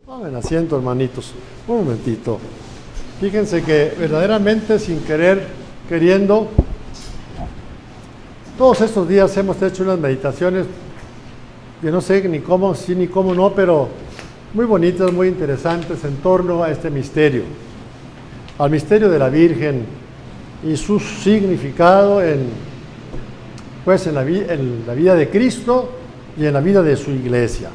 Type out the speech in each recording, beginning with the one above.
Tomen asiento, hermanitos. Un momentito. Fíjense que verdaderamente sin querer, queriendo, todos estos días hemos hecho unas meditaciones, que no sé ni cómo sí ni cómo no, pero muy bonitas, muy interesantes en torno a este misterio, al misterio de la Virgen y su significado en la vida de Cristo y en la vida de su iglesia.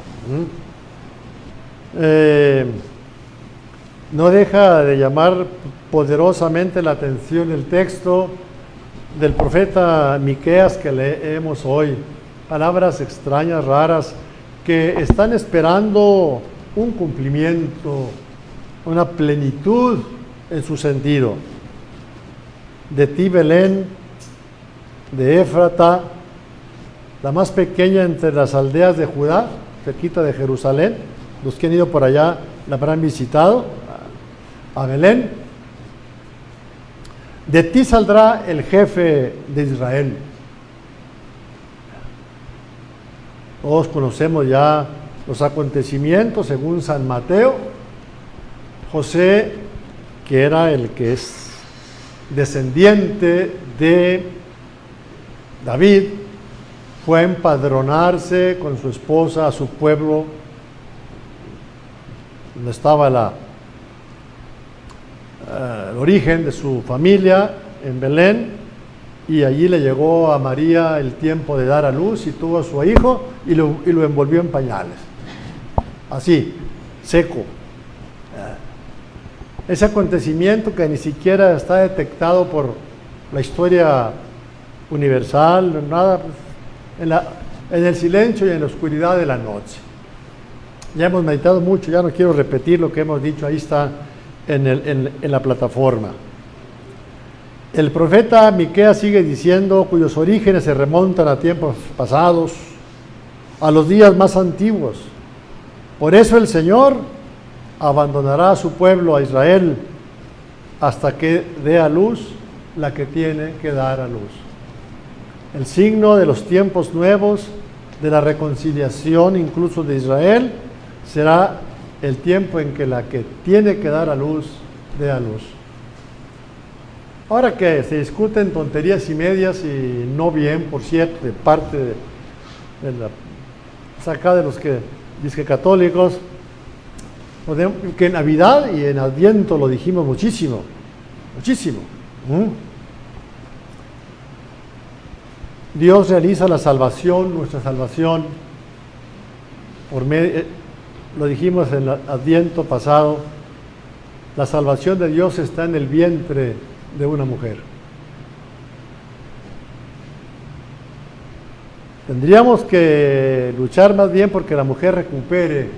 No deja de llamar poderosamente la atención el texto del profeta Miqueas que leemos hoy. Palabras extrañas, raras, que están esperando un cumplimiento, una plenitud en su sentido. De ti, Belén, de Éfrata, la más pequeña entre las aldeas de Judá, cerquita de Jerusalén. Los que han ido por allá la habrán visitado, a Belén. De ti saldrá el jefe de Israel. Todos conocemos ya los acontecimientos según San Mateo. José, que era el que es descendiente de David, fue a empadronarse con su esposa a su pueblo, donde estaba el origen de su familia, en Belén, y allí le llegó a María el tiempo de dar a luz y tuvo a su hijo y lo envolvió en pañales, así, seco. Ese acontecimiento que ni siquiera está detectado por la historia universal, nada, en el silencio y en la oscuridad de la noche. Ya hemos meditado mucho, ya no quiero repetir lo que hemos dicho, ahí está en la plataforma. El profeta Miqueas sigue diciendo, cuyos orígenes se remontan a tiempos pasados, a los días más antiguos. Por eso el Señor abandonará a su pueblo, a Israel, hasta que dé a luz la que tiene que dar a luz. El signo de los tiempos nuevos, de la reconciliación incluso de Israel, será el tiempo en que la que tiene que dar a luz, dé a luz. Ahora que se discuten tonterías y medias y no bien, por cierto, de parte de acá de los que dicen católicos, que en Navidad y en Adviento lo dijimos muchísimo, muchísimo. Dios realiza la salvación, nuestra salvación, por medio, lo dijimos en el Adviento pasado, la salvación de Dios está en el vientre de una mujer. Tendríamos que luchar más bien porque la mujer recupere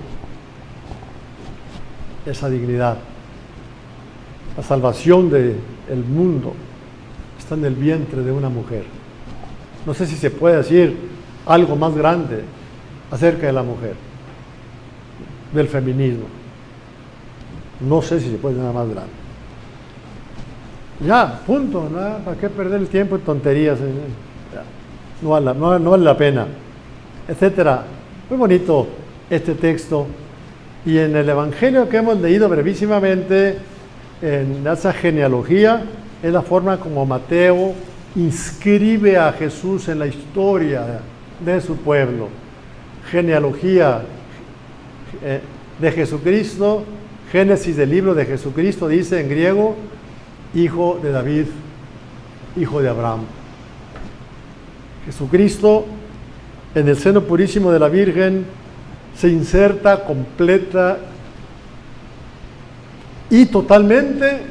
esa dignidad. La salvación del mundo está en el vientre de una mujer. No sé si se puede decir algo más grande acerca de la mujer, del feminismo. No sé si se puede nada más grande. Ya, punto, ¿no? ¿Para qué perder el tiempo en tonterías? No vale la pena, etcétera. Muy bonito este texto. Y en el Evangelio que hemos leído brevísimamente, en esa genealogía, es la forma como Mateo inscribe a Jesús en la historia de su pueblo. Genealogía de Jesucristo, Génesis del libro de Jesucristo, dice en griego, hijo de David, hijo de Abraham. Jesucristo, en el seno purísimo de la Virgen, se inserta completa y totalmente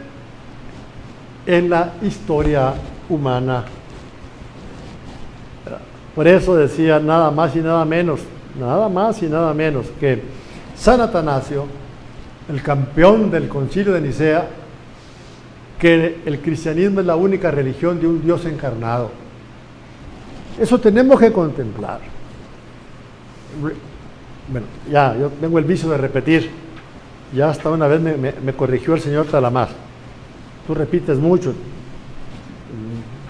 en la historia humana. Por eso decía nada más y nada menos que San Atanasio, el campeón del Concilio de Nicea, que el cristianismo es la única religión de un Dios encarnado. Eso tenemos que contemplar. Bueno, ya, yo tengo el vicio de repetir. Ya hasta una vez me corrigió el señor Talamar. Tú repites mucho.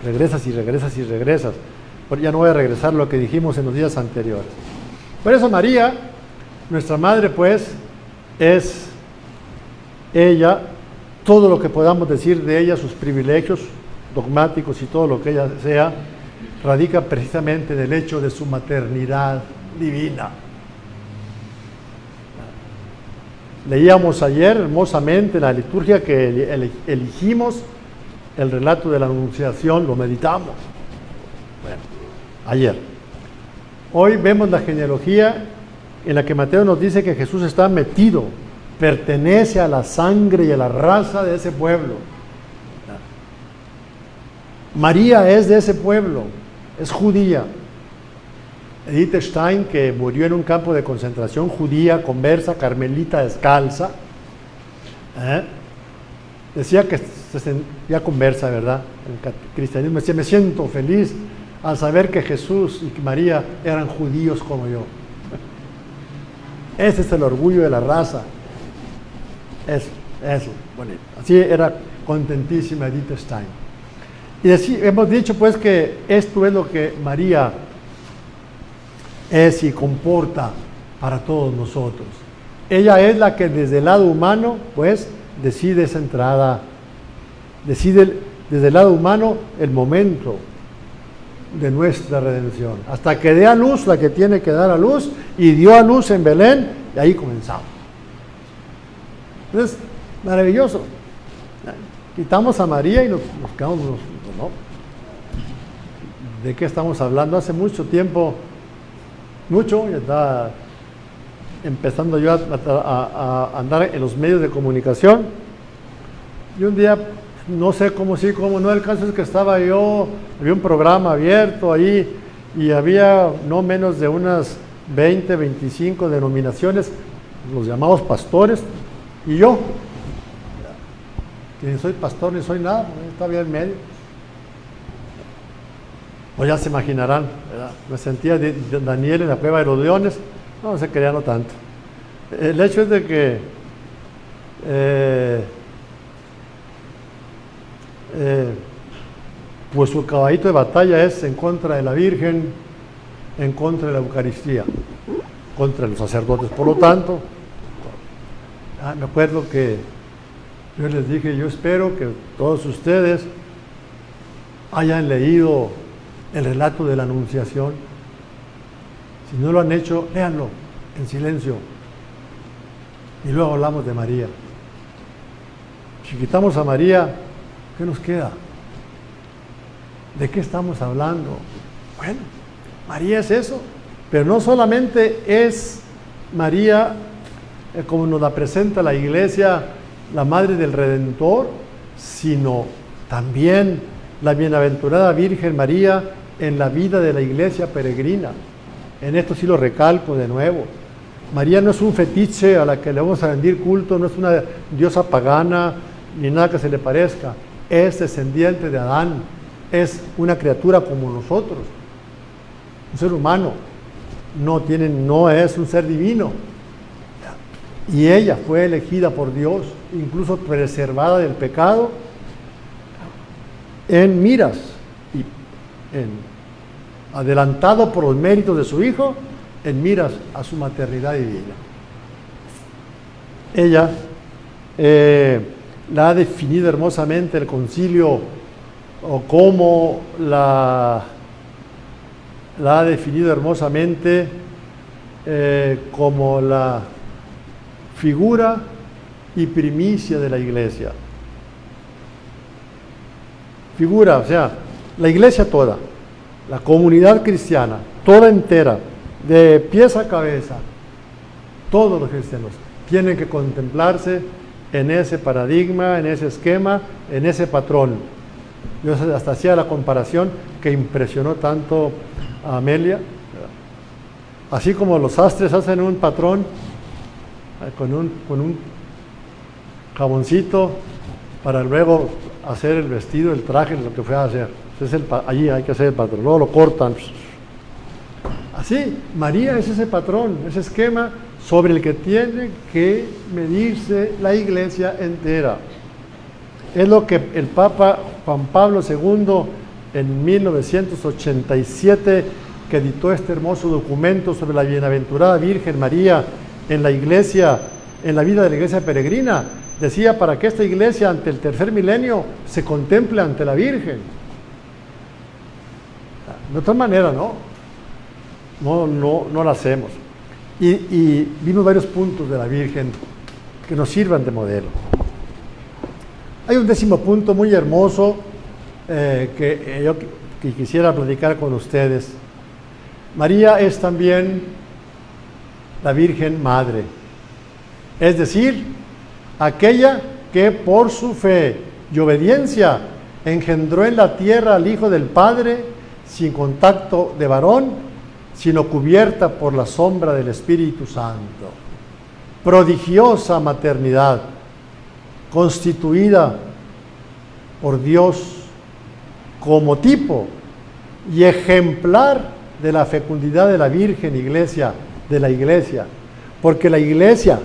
Regresas y regresas y regresas. Pero ya no voy a regresar lo que dijimos en los días anteriores. Por eso María, nuestra madre, pues, es ella, todo lo que podamos decir de ella, sus privilegios dogmáticos y todo lo que ella sea, radica precisamente en el hecho de su maternidad divina. Leíamos ayer hermosamente en la liturgia que elegimos el relato de la Anunciación, lo meditamos. Bueno, ayer. Hoy vemos la genealogía en la que Mateo nos dice que Jesús está metido, pertenece a la sangre y a la raza de ese pueblo. María es de ese pueblo, es judía. Edith Stein, que murió en un campo de concentración, judía, conversa, carmelita, descalza, decía que se sentía conversa, ¿verdad? El cristianismo decía, me siento feliz al saber que Jesús y María eran judíos como yo. Ese es el orgullo de la raza. Eso, bonito. Así era contentísima Edith Stein. Y así hemos dicho pues que esto es lo que María es y comporta para todos nosotros. Ella es la que desde el lado humano pues decide esa entrada, decide desde el lado humano el momento de nuestra redención, hasta que dé a luz la que tiene que dar a luz, y dio a luz en Belén, y ahí comenzamos. Entonces, maravilloso. Quitamos a María y nos quedamos, ¿no? ¿De qué estamos hablando? Hace mucho tiempo, ya estaba empezando yo a andar en los medios de comunicación, y un día, no sé cómo sí, cómo no, el caso es que estaba yo, había un programa abierto ahí, y había no menos de unas 20, 25 denominaciones, los llamados pastores, y yo, que ni soy pastor ni soy nada, estaba en medio. O ya se imaginarán, ¿verdad? Me sentía Daniel en la cueva de los leones, no se creía no tanto. El hecho es de que pues su caballito de batalla es en contra de la Virgen, en contra de la Eucaristía, contra los sacerdotes. Por lo tanto, me acuerdo que yo les dije, yo espero que todos ustedes hayan leído el relato de la Anunciación. Si no lo han hecho, léanlo en silencio. Y luego hablamos de María. Si quitamos a María, ¿qué nos queda? ¿De qué estamos hablando? Bueno, María es eso, pero no solamente es María, como nos la presenta la Iglesia, la Madre del Redentor, sino también la bienaventurada Virgen María en la vida de la Iglesia peregrina. En esto sí lo recalco de nuevo. María no es un fetiche a la que le vamos a rendir culto, no es una diosa pagana, ni nada que se le parezca. Es descendiente de Adán, es una criatura como nosotros, un ser humano, no es un ser divino. Y ella fue elegida por Dios, incluso preservada del pecado, en miras, y adelantado por los méritos de su Hijo, en miras a su maternidad divina. Ella la ha definido hermosamente el concilio, o cómo la ha definido hermosamente como la figura y primicia de la Iglesia. Figura, o sea, la Iglesia toda, la comunidad cristiana, toda entera, de pies a cabeza, todos los cristianos tienen que contemplarse en ese paradigma, en ese esquema, en ese patrón. Yo hasta hacía la comparación que impresionó tanto a Amelia, así como los sastres hacen un patrón con un jaboncito para luego hacer el vestido, el traje, lo que fue a hacer. Allí hay que hacer el patrón, luego lo cortan. Así, María es ese patrón, ese esquema sobre el que tiene que medirse la Iglesia entera. Es lo que el Papa Juan Pablo II en 1987, que editó este hermoso documento sobre la bienaventurada Virgen María en la Iglesia en la vida de la iglesia peregrina. Decía, para que esta iglesia ante el tercer milenio se contemple ante la Virgen. De otra manera, no la hacemos. Y vimos varios puntos de la Virgen que nos sirvan de modelo. Hay un 10º punto muy hermoso que yo quisiera platicar con ustedes. María es también la Virgen Madre, es decir, aquella que por su fe y obediencia engendró en la tierra al Hijo del Padre sin contacto de varón, sino cubierta por la sombra del Espíritu Santo. Prodigiosa maternidad, constituida por Dios como tipo y ejemplar de la fecundidad de la Virgen Iglesia, de la Iglesia, porque la Iglesia,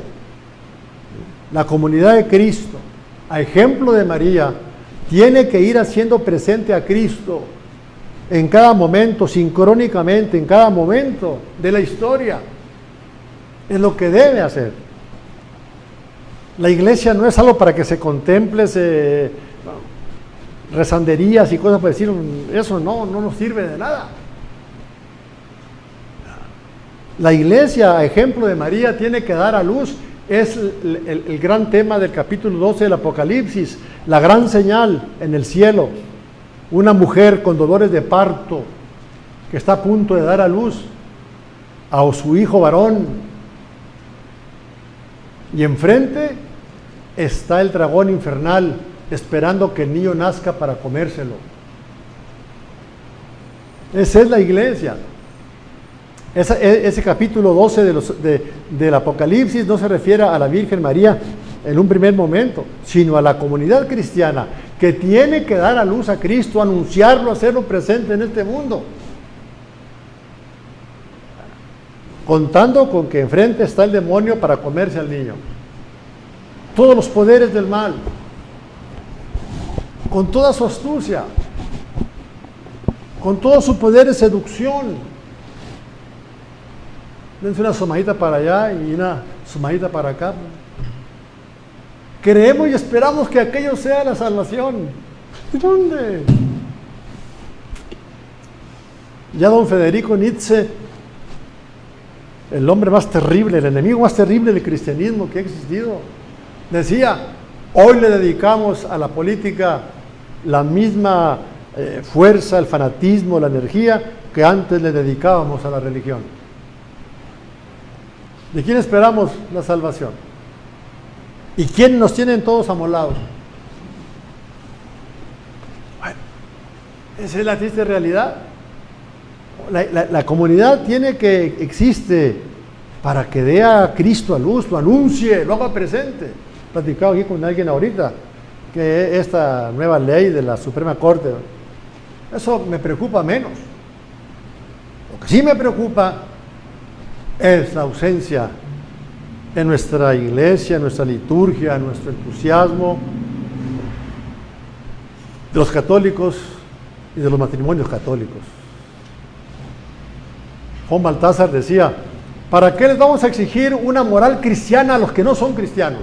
la comunidad de Cristo, a ejemplo de María, tiene que ir haciendo presente a Cristo en cada momento, sincrónicamente, en cada momento de la historia. Es lo que debe hacer. La iglesia no es algo para que se contemple rezanderías y cosas para decir, eso no nos sirve de nada. La iglesia, a ejemplo de María, tiene que dar a luz. Es el gran tema del capítulo 12 del Apocalipsis, la gran señal en el cielo. Una mujer con dolores de parto que está a punto de dar a luz a su hijo varón. Y enfrente está el dragón infernal esperando que el niño nazca para comérselo. Esa es la iglesia. Ese capítulo 12 del Apocalipsis no se refiere a la Virgen María en un primer momento, sino a la comunidad cristiana que tiene que dar a luz a Cristo, anunciarlo, hacerlo presente en este mundo. Contando con que enfrente está el demonio para comerse al niño. Todos los poderes del mal, con toda su astucia, con todo su poder de seducción. Dense una somadita para allá y una somadita para acá. Creemos y esperamos que aquello sea la salvación. ¿Y dónde? Ya don Federico Nietzsche, el hombre más terrible, el enemigo más terrible del cristianismo que ha existido, decía, hoy le dedicamos a la política la misma fuerza, el fanatismo, la energía que antes le dedicábamos a la religión. ¿De quién esperamos la salvación? ¿Y quién nos tienen todos amolados? Bueno, esa es la triste realidad. La comunidad existe para que dé a Cristo a luz, lo anuncie, lo haga presente. He platicado aquí con alguien ahorita que esta nueva ley de la Suprema Corte, eso me preocupa menos. Lo que sí me preocupa es la ausencia en nuestra iglesia, en nuestra liturgia, en nuestro entusiasmo de los católicos y de los matrimonios católicos. Juan Baltázar decía, ¿para qué les vamos a exigir una moral cristiana a los que no son cristianos?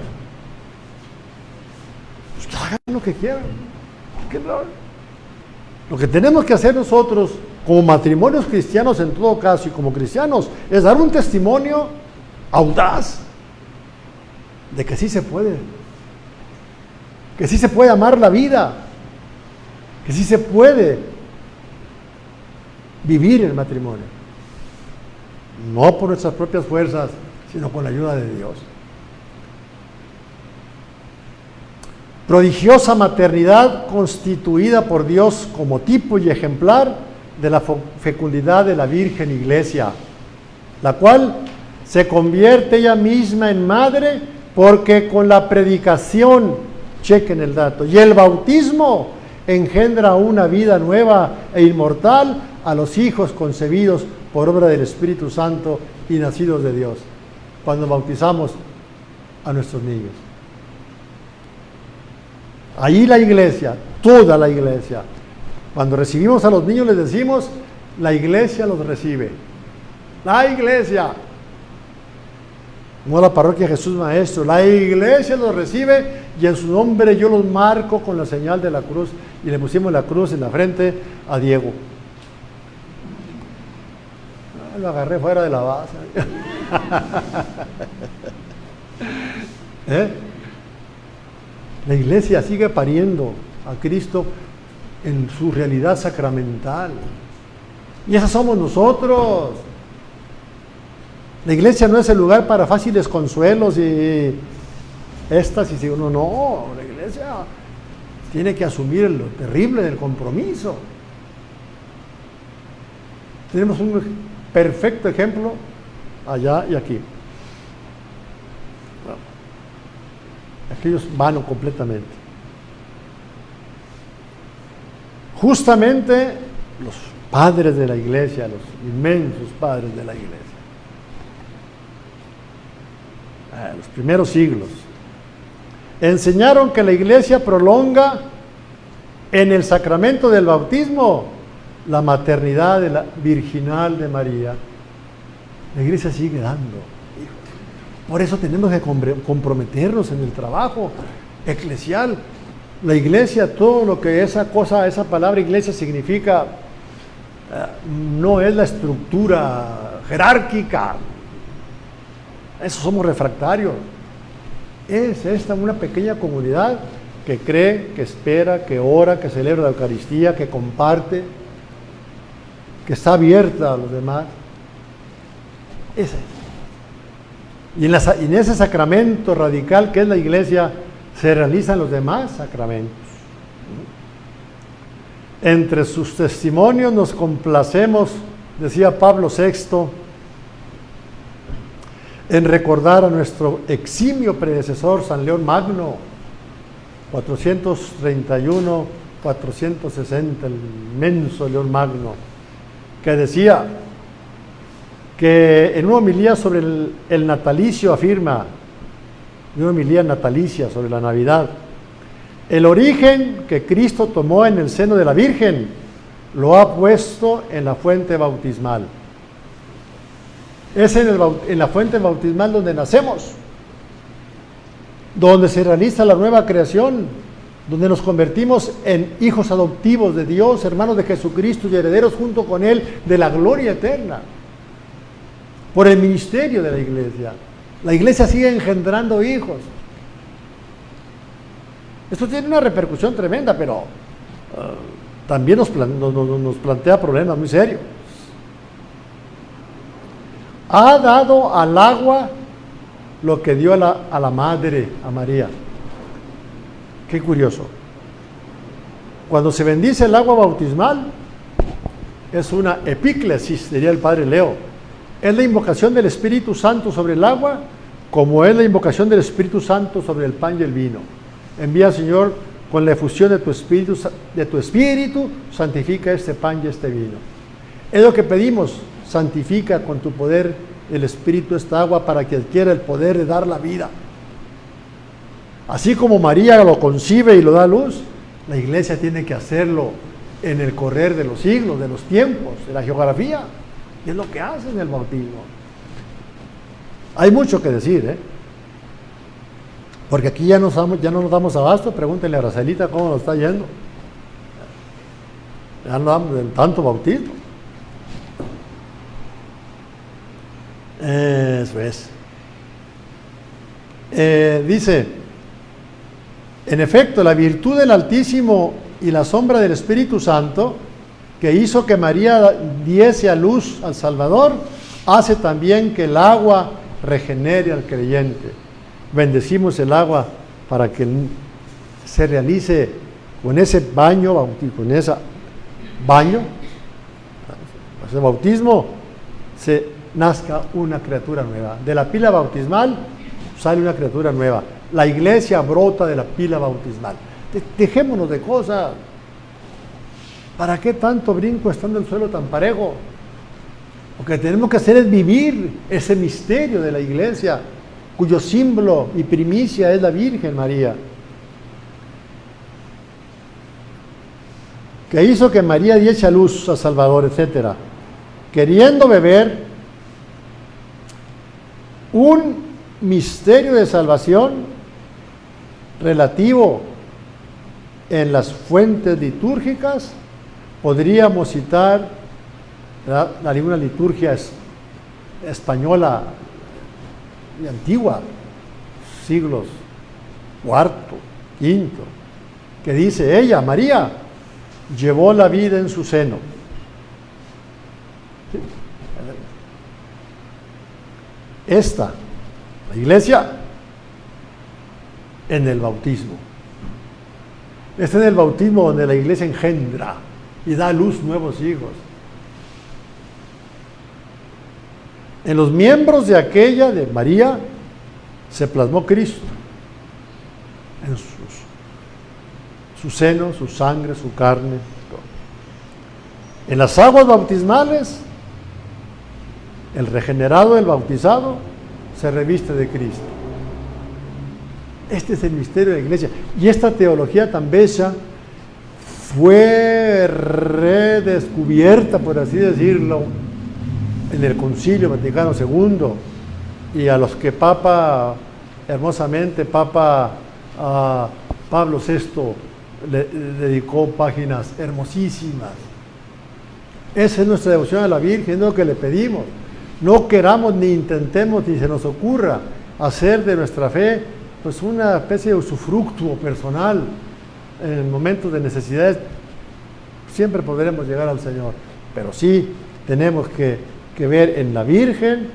Pues que hagan lo que quieran. Lo que tenemos que hacer nosotros como matrimonios cristianos en todo caso y como cristianos es dar un testimonio audaz de que sí se puede, amar la vida, que sí se puede vivir el matrimonio, no por nuestras propias fuerzas, sino con la ayuda de Dios. Prodigiosa maternidad constituida por Dios como tipo y ejemplar de la fecundidad de la Virgen Iglesia, la cual se convierte ella misma en madre porque con la predicación, chequen el dato, y el bautismo engendra una vida nueva e inmortal a los hijos concebidos por obra del Espíritu Santo y nacidos de Dios, cuando bautizamos a nuestros niños. Ahí la iglesia, toda la iglesia, cuando recibimos a los niños les decimos, la iglesia los recibe. La iglesia. no la parroquia Jesús Maestro. La iglesia los recibe y en su nombre yo los marco con la señal de la cruz. Y le pusimos la cruz en la frente a Diego. Lo agarré fuera de la base. La iglesia sigue pariendo a Cristo en su realidad sacramental. Y esos somos nosotros. La iglesia no es el lugar para fáciles consuelos y éxtasis. No, la iglesia tiene que asumir lo terrible del compromiso. Tenemos un perfecto ejemplo allá y aquí. Bueno, aquellos vano completamente. Justamente los padres de la iglesia, los inmensos padres de la iglesia, los primeros siglos, enseñaron que la iglesia prolonga en el sacramento del bautismo la maternidad de la virginal de María. La iglesia sigue dando. Por eso tenemos que comprometernos en el trabajo eclesial. La iglesia, todo lo que esa palabra iglesia significa, no es la estructura jerárquica. Eso somos refractarios. Es esta una pequeña comunidad que cree, que espera, que ora, que celebra la Eucaristía, que comparte, que está abierta a los demás. Ese. Y en ese sacramento radical que es la iglesia, se realizan los demás sacramentos. Entre sus testimonios nos complacemos, decía Pablo VI, en recordar a nuestro eximio predecesor San León Magno, 431, 460, el inmenso León Magno, que decía que en una homilía sobre el natalicio afirma, una homilía natalicia sobre la Navidad, el origen que Cristo tomó en el seno de la Virgen lo ha puesto en la fuente bautismal. Es en la fuente bautismal donde nacemos, donde se realiza la nueva creación, donde nos convertimos en hijos adoptivos de Dios, hermanos de Jesucristo y herederos junto con Él de la gloria eterna, por el ministerio de la iglesia. La iglesia sigue engendrando hijos. Esto tiene una repercusión tremenda, pero también nos plantea problemas muy serios. Ha dado al agua lo que dio a la madre, a María. Qué curioso. Cuando se bendice el agua bautismal, es una epíclesis, diría el padre Leo. Es la invocación del Espíritu Santo sobre el agua, como es la invocación del Espíritu Santo sobre el pan y el vino. Envía, Señor, con la efusión de tu Espíritu, santifica este pan y este vino. Es lo que pedimos. Santifica con tu poder el Espíritu esta agua para que adquiera el poder de dar la vida. Así como María lo concibe y lo da a luz, la iglesia tiene que hacerlo en el correr de los siglos, de los tiempos, de la geografía. Y es lo que hace en el bautismo. Hay mucho que decir, porque aquí ya no nos damos abasto. Pregúntenle a Racelita cómo nos está yendo. Ya no damos de tanto bautismo. Eso es. Dice, en efecto, la virtud del Altísimo y la sombra del Espíritu Santo, que hizo que María diese a luz al Salvador, hace también que el agua regenere al creyente. Bendecimos el agua para que se realice con ese baño, ese bautismo, se nazca una criatura nueva. De la pila bautismal sale una criatura nueva. La iglesia brota de la pila bautismal. Dejémonos de cosas. ¿Para qué tanto brinco estando el suelo tan parejo? Lo que tenemos que hacer es vivir ese misterio de la iglesia, cuyo símbolo y primicia es la Virgen María, que hizo que María diese a luz a Salvador, etc. Queriendo beber misterio de salvación relativo en las fuentes litúrgicas, podríamos citar una liturgia española y antigua, siglos cuarto, quinto, que dice ella, María, llevó la vida en su seno. Esta, la iglesia, en el bautismo. Es en el bautismo donde la iglesia engendra y da a luz nuevos hijos. En los miembros de aquella, de María, se plasmó Cristo. En su seno, su sangre, su carne. En las aguas bautismales, el regenerado, el bautizado, se reviste de Cristo. Este es el misterio de la iglesia. Y esta teología tan bella fue redescubierta, por así decirlo, en el Concilio Vaticano II, y a los que hermosamente Pablo VI le dedicó páginas hermosísimas. Esa es nuestra devoción a la Virgen, es lo que le pedimos. No queramos ni intentemos ni se nos ocurra hacer de nuestra fe pues una especie de usufructo personal. En momentos de necesidades siempre podremos llegar al Señor, pero sí tenemos que ver en la Virgen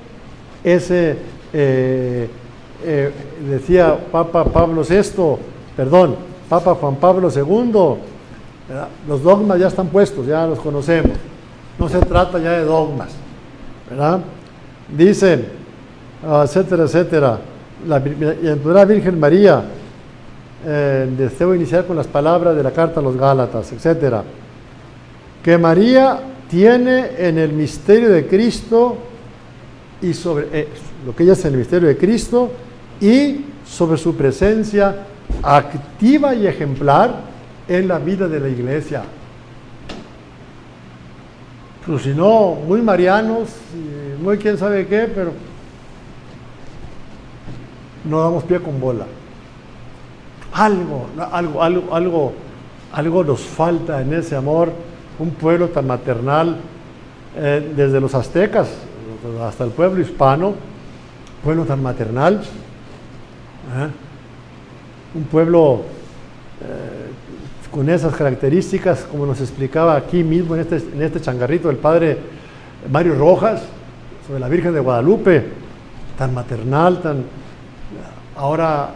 decía Papa Juan Pablo II, ¿verdad? Los dogmas ya están puestos, ya los conocemos, no se trata ya de dogmas, ¿verdad? Dicen, etcétera, etcétera, la Virgen María, deseo iniciar con las palabras de la carta a los Gálatas, etcétera, que María tiene en el misterio de Cristo y sobre lo que ella es en el misterio de Cristo y sobre su presencia activa y ejemplar en la vida de la iglesia. Pues si no, muy marianos, muy quién sabe qué, pero no damos pie con bola. Algo nos falta en ese amor, un pueblo tan maternal, desde los aztecas hasta el pueblo hispano, pueblo tan maternal, un pueblo con esas características, como nos explicaba aquí mismo en este changarrito el padre Mario Rojas, sobre la Virgen de Guadalupe, tan maternal, ahora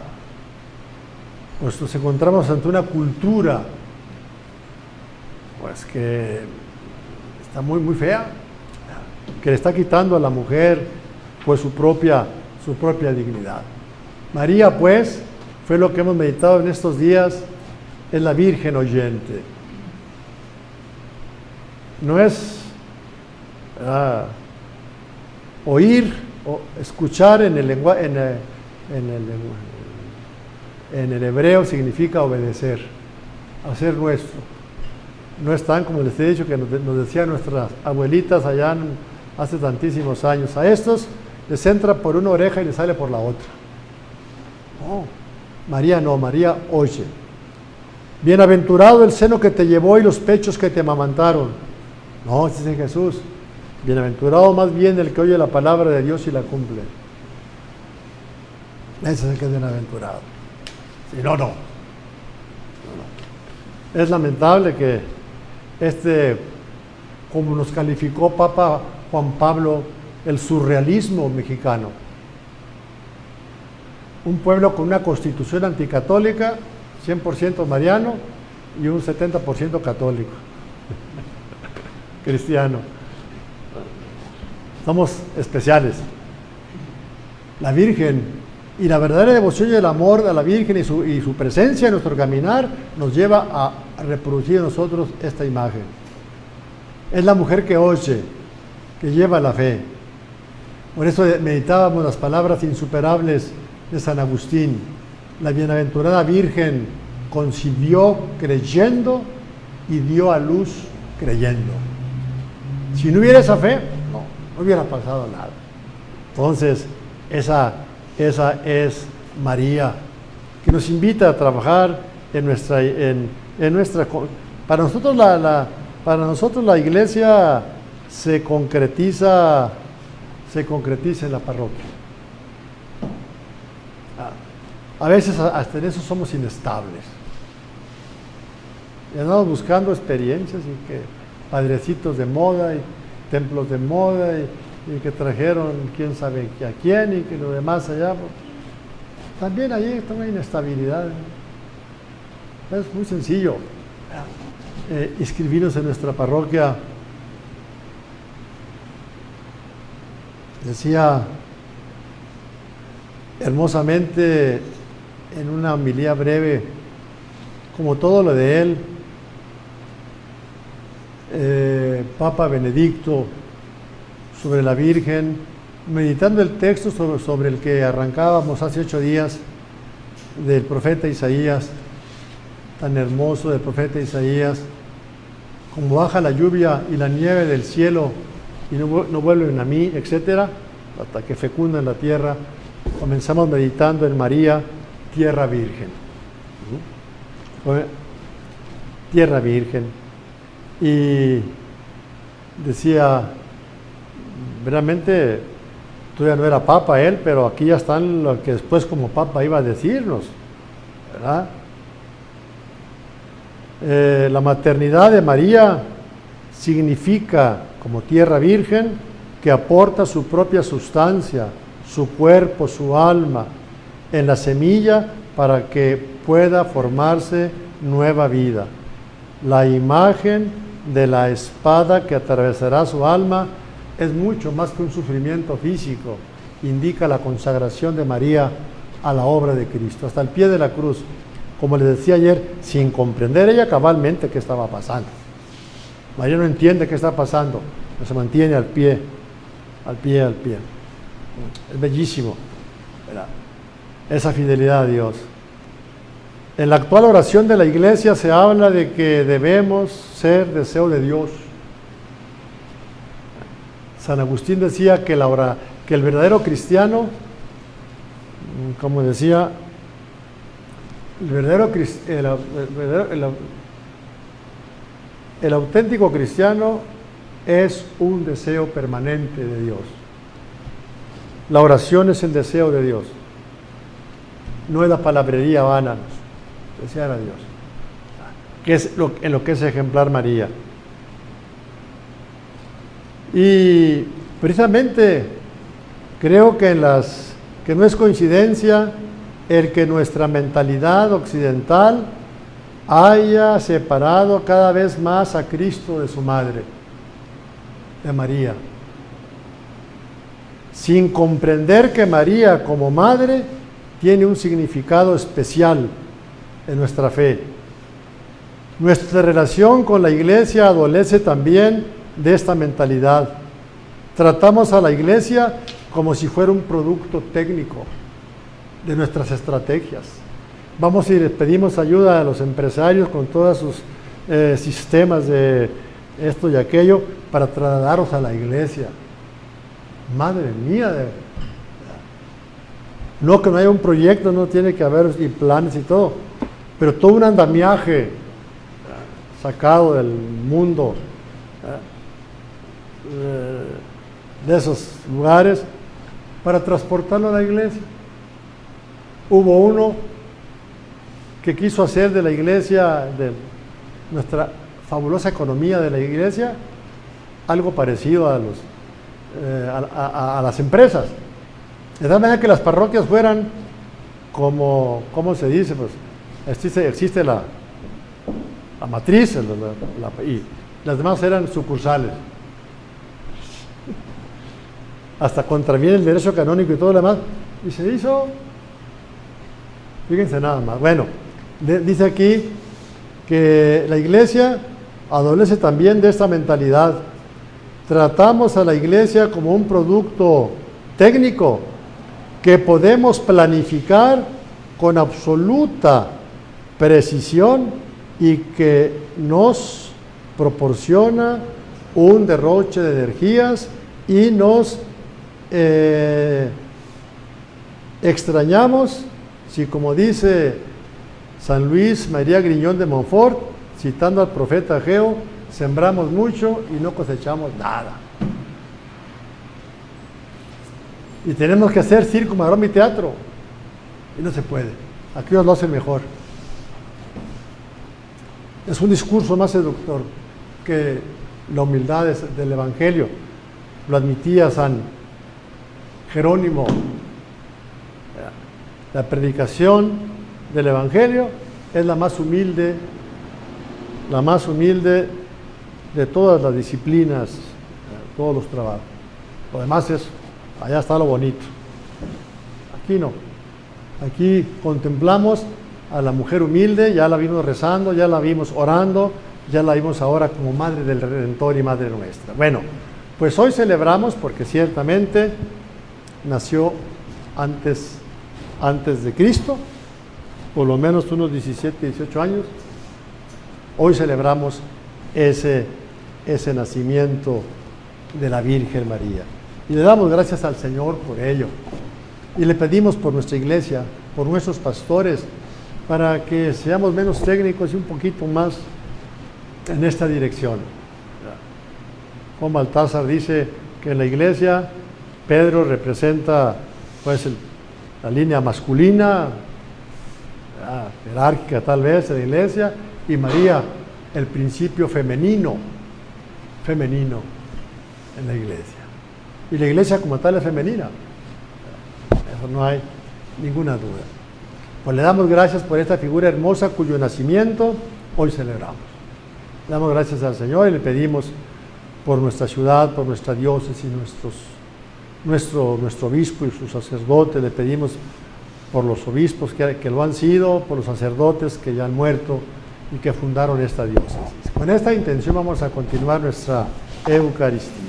pues nos encontramos ante una cultura pues que está muy muy fea, que le está quitando a la mujer pues su propia dignidad. María pues fue lo que hemos meditado en estos días, es la Virgen oyente. No es oír o escuchar en el hebreo significa obedecer, hacer nuestro. No es tan como les he dicho que nos decían nuestras abuelitas allá hace tantísimos años. A estos les entra por una oreja y les sale por la otra. No, María no, María oye. Bienaventurado el seno que te llevó y los pechos que te amamantaron. No, dice Jesús. Bienaventurado más bien el que oye la palabra de Dios y la cumple. Ese es el que es bienaventurado. Si no, no. Es lamentable que como nos calificó Papa Juan Pablo, el surrealismo mexicano. Un pueblo con una constitución anticatólica, 100% mariano y un 70% católico, cristiano. Somos especiales. La Virgen y la verdadera devoción y el amor a la Virgen y su presencia en nuestro caminar nos lleva a reproducir en nosotros esta imagen. Es la mujer que oye, que lleva la fe. Por eso meditábamos las palabras insuperables de San Agustín. La bienaventurada Virgen concibió creyendo y dio a luz creyendo. Si no hubiera esa fe, no hubiera pasado nada. Entonces, esa esa es María, que nos invita a trabajar en nuestra para nosotros la iglesia se concretiza en la parroquia. A veces hasta en eso somos inestables. Y andamos buscando experiencias y que padrecitos de moda y templos de moda y que trajeron quién sabe a quién y que lo demás allá. También ahí está una inestabilidad. Es muy sencillo inscribirnos en nuestra parroquia. Decía hermosamente en una homilía breve, como todo lo de él, Papa Benedicto, sobre la Virgen, meditando el texto sobre el que arrancábamos hace 8 días, del profeta Isaías, tan hermoso del profeta Isaías, como baja la lluvia y la nieve del cielo y no vuelven a mí, etcétera, hasta que fecundan la tierra. Comenzamos meditando en María, tierra virgen. Tierra virgen. Y decía, realmente todavía no era papa él, pero aquí ya están lo que después como papa iba a decirnos, ¿verdad? La maternidad de María significa, como tierra virgen, que aporta su propia sustancia, su cuerpo, su alma, en la semilla para que pueda formarse nueva vida. La imagen de la espada que atravesará su alma es mucho más que un sufrimiento físico, indica la consagración de María a la obra de Cristo, hasta el pie de la cruz, como les decía ayer, sin comprender ella cabalmente qué estaba pasando. María no entiende qué está pasando, pero se mantiene al pie. Es bellísimo, ¿verdad? Esa fidelidad a Dios. En la actual oración de la Iglesia se habla de que debemos ser deseo de Dios. San Agustín decía que el verdadero cristiano, como decía, el auténtico cristiano es un deseo permanente de Dios. La oración es el deseo de Dios, no es la palabrería vana, desear a Dios, que es en lo que es ejemplar María. Y precisamente creo que no es coincidencia el que nuestra mentalidad occidental haya separado cada vez más a Cristo de su madre, de María, sin comprender que María como madre tiene un significado especial en nuestra fe. Nuestra relación con la Iglesia adolece también de esta mentalidad. Tratamos a la Iglesia como si fuera un producto técnico de nuestras estrategias. Vamos y les pedimos ayuda a los empresarios con todos sus sistemas de esto y aquello para trasladarlos a la Iglesia. Madre mía, no que no haya un proyecto, no tiene que haber y planes y todo, pero todo un andamiaje sacado del mundo, de esos lugares, para transportarlo a la Iglesia. Hubo uno que quiso hacer de la Iglesia, de nuestra fabulosa economía de la Iglesia, algo parecido a las empresas, de tal manera que las parroquias fueran como, ¿cómo se dice? Pues existe la matriz y las demás eran sucursales. Hasta contraviene el derecho canónico y todo lo demás, y se hizo, fíjense nada más. Bueno, dice aquí que la Iglesia adolece también de esta mentalidad. Tratamos a la Iglesia como un producto técnico que podemos planificar con absoluta precisión y que nos proporciona un derroche de energías y nos extrañamos si, como dice San Luis María Griñón de Montfort, citando al profeta Ageo, sembramos mucho y no cosechamos nada. Y tenemos que hacer circo, maroma y teatro. Y no se puede. Aquellos lo hacen mejor. Es un discurso más seductor que la humildad del Evangelio. Lo admitía San Jerónimo. La predicación del Evangelio es la más humilde de todas las disciplinas, todos los trabajos. Lo demás es, allá está lo bonito. Aquí no. Aquí contemplamos a la mujer humilde, ya la vimos rezando, ya la vimos orando, ya la vimos ahora como Madre del Redentor y Madre nuestra. Bueno, pues hoy celebramos porque ciertamente nació antes de Cristo, por lo menos unos 17, 18 años. Hoy celebramos ese nacimiento de la Virgen María. Y le damos gracias al Señor por ello. Y le pedimos por nuestra iglesia, por nuestros pastores, para que seamos menos técnicos y un poquito más en esta dirección. Juan Baltázar dice que en la iglesia Pedro representa pues la línea masculina, jerárquica tal vez de la iglesia, y María el principio femenino en la iglesia. Y la iglesia como tal es femenina. Eso no hay ninguna duda. Pues le damos gracias por esta figura hermosa cuyo nacimiento hoy celebramos. Le damos gracias al Señor y le pedimos por nuestra ciudad, por nuestra diócesis, nuestro obispo y sus sacerdotes. Le pedimos por los obispos que lo han sido, por los sacerdotes que ya han muerto y que fundaron esta diócesis. Con esta intención vamos a continuar nuestra Eucaristía.